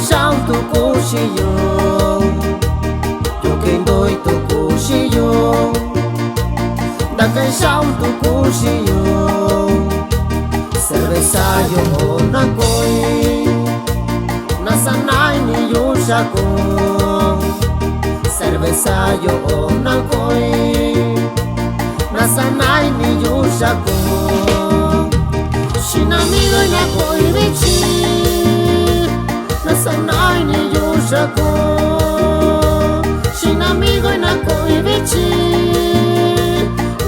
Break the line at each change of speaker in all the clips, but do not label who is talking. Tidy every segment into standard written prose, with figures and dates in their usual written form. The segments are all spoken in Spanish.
shao tu cuchillo, yo que doy tu cuchillo. Da que shao tu cuchillo, cerveza yo na koi, na sanai ni yushako. Cerveza yo na koi, na sanai ni yushako. Shin amigo na koi bichi, na sanai ni yushako. Shin amigo na koi bichi,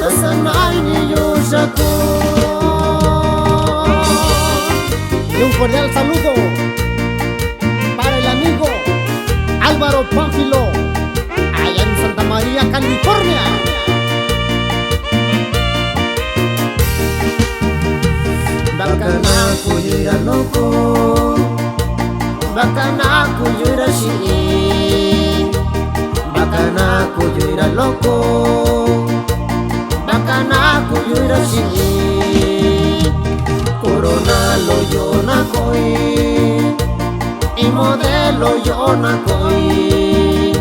na sanai ni yushako.
Y un cordial saludo para el amigo Álvaro Pánfilo, allá en Santa María, California.
Bakanaku yura loko, bakanaku yura shi, bakanaku yura loko, bakanaku yura shi. Corona lo yo na koi, y modelo yo na koi.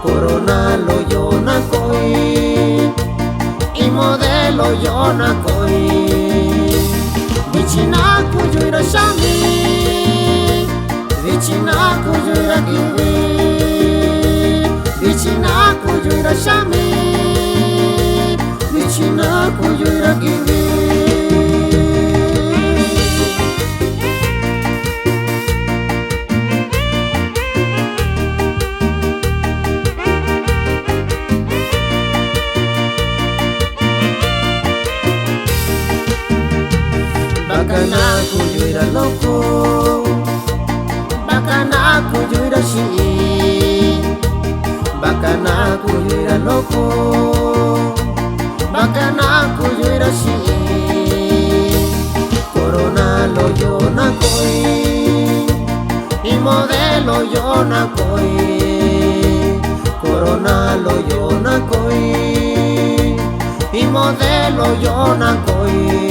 Corona lo yo na koi, y modelo yo na koi. Vichinaku yura shami, vichinaku yura kiwi, vichinaku yura shami, vichinaku yura kiwi. Bakanaku yura loko, bakanaku yura shi, bakanaku yura loko, bakanaku yura shi. Corona lo yo na koi, y modelo yo na koi. Corona lo yo na koi, y modelo yo na koi.